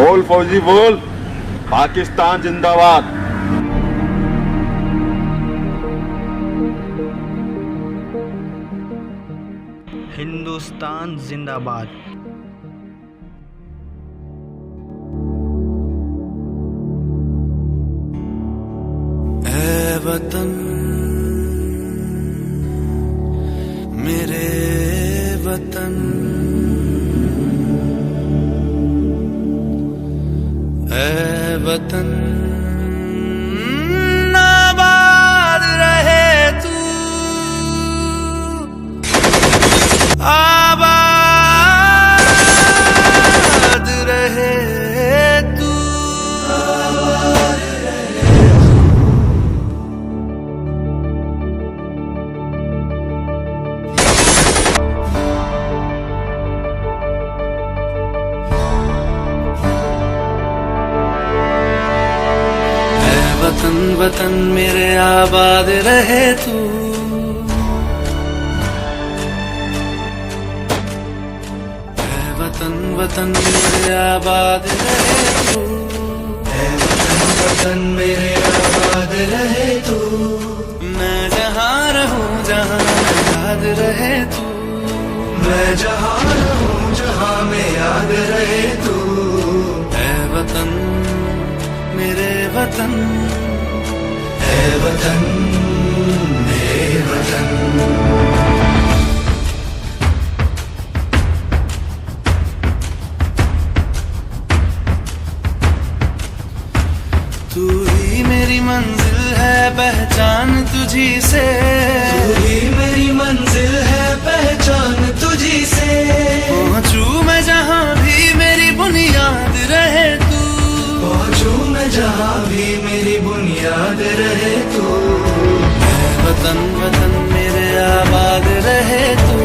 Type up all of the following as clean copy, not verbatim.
बोल फौजी बोल, पाकिस्तान जिंदाबाद। हिंदुस्तान जिंदाबाद। ऐ वतन मेरे वतन, ऐ वतन आबाद रहे तू, आबाद रहे तू। वतन वतन मेरे आबाद रहे तू, ऐ वतन वतन मेरे आबाद रहे तू, ऐ वतन वतन मेरे आबाद रहे तू। मैं जहाँ रहूँ जहाँ में याद रहे तू, मैं जहाँ रहूँ जहाँ में याद रहे तू। ऐ वतन मेरे वतन, ऐ वतन मेरे वतन। तू ही मेरी मंजिल है पहचान तुझी से, तू ही मेरी मंजिल है पहचान तुझी से। पहुँचूं मैं जहाँ भी मेरी बुनियाद रहे तू, पहुँचूं मैं जहाँ भी मेरी बुनियाद रहे तू। ऐ वतन वतन मेरे आबाद रहे तू,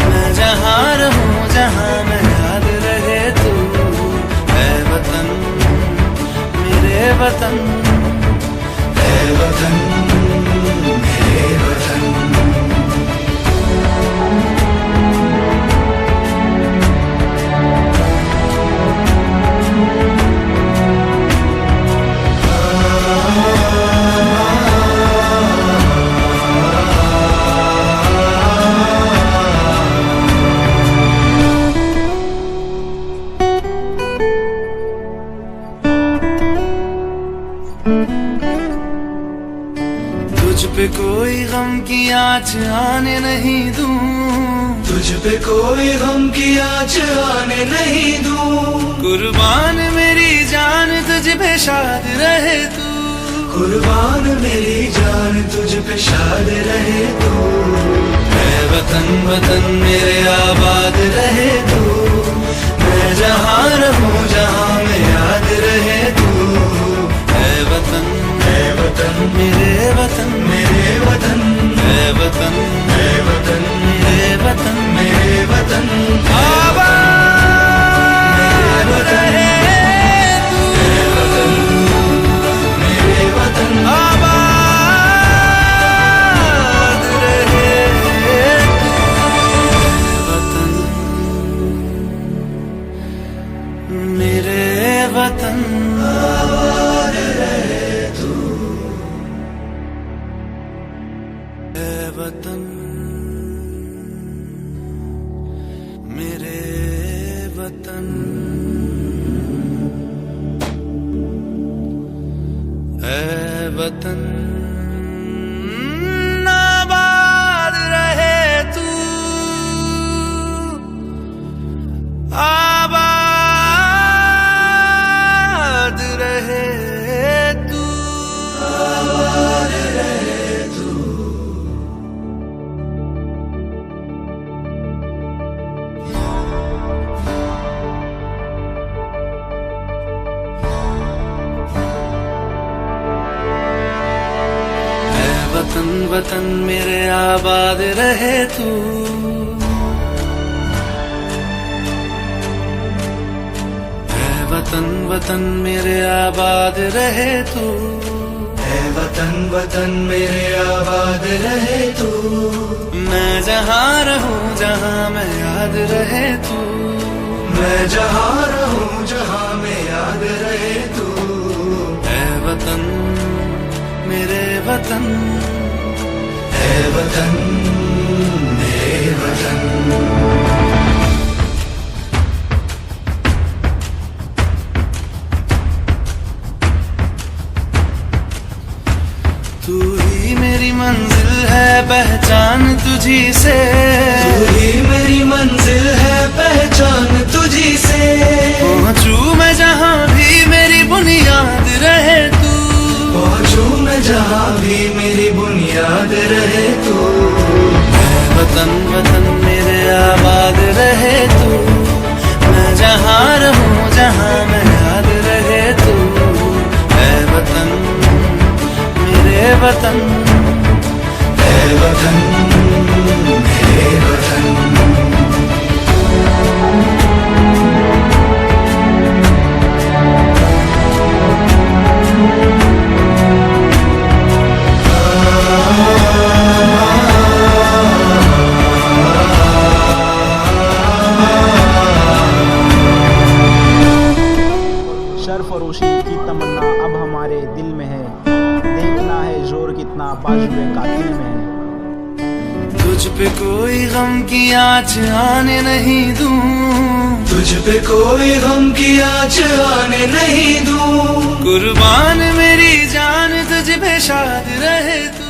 मैं जहाँ रहूँ जहाँ मैं याद रहे तू। ऐ वतन मेरे वतन, ऐ वतन मेरे वतन। तुझ पे कोई गम की आँच आने नहीं दूं, तुझ पे कोई गम की आँच आने नहीं दूं। कुर्बान मेरी जान तुझ पे शाद रहे तू, कुर्बान मेरी जान तुझ पे शाद रहे तू। ऐ वतन वतन मेरे आबाद रहे तू, मैं जहाँ रहूँ जहाँ में याद रहे तू। ऐ वतन, ऐ वतन मेरे वतन, मेरे वतन। ऐ वतन, ऐ वतन मेरे वतन, मेरे वतन। आबाद रहे तू, ऐ वतन मेरे वतन। आबाद रहे तू, वतन मेरे वतन। आबाद रहे तू, ऐ वतन मेरे वतन। ऐ वतन आबाद रहे तू, आबाद रहे तू, आबाद रहे तू। वतन वतन मेरे आबाद रहे तू, ऐ वतन वतन मेरे आबाद रहे तू, ऐ वतन वतन मेरे आबाद रहे तू। मैं जहाँ रहूँ जहाँ मैं याद रहे तू, मैं जहाँ रहूँ जहाँ में वतन, है वतन, मेरे वतन। तू ही मेरी मंजिल है, पहचान तुझी से, तू ही मेरी मंजिल है, पहचान तुझी से। पहुंचू मैं जहां भी मेरी बुनियाद रहे तू, पहुंचू मैं जहां भी मेरी बुनियाद रहे तू। मैं वतन वतन मेरे आबाद रहे तू, मैं जहां रहूं जहां मैं याद रहे तू। मैं वतन मेरे वतन, है वतन, मेरे वतन। सरफरोशी की तमन्ना अब हमारे दिल में है, देखना है जोर कितना बाजुए कातिल में है। तुझ पे कोई गम की आँच आने नहीं दूं, तुझ पे कोई गम की आँच आने नहीं दूं। कुर्बान मेरी जान तुझ पे शाद रहे तू।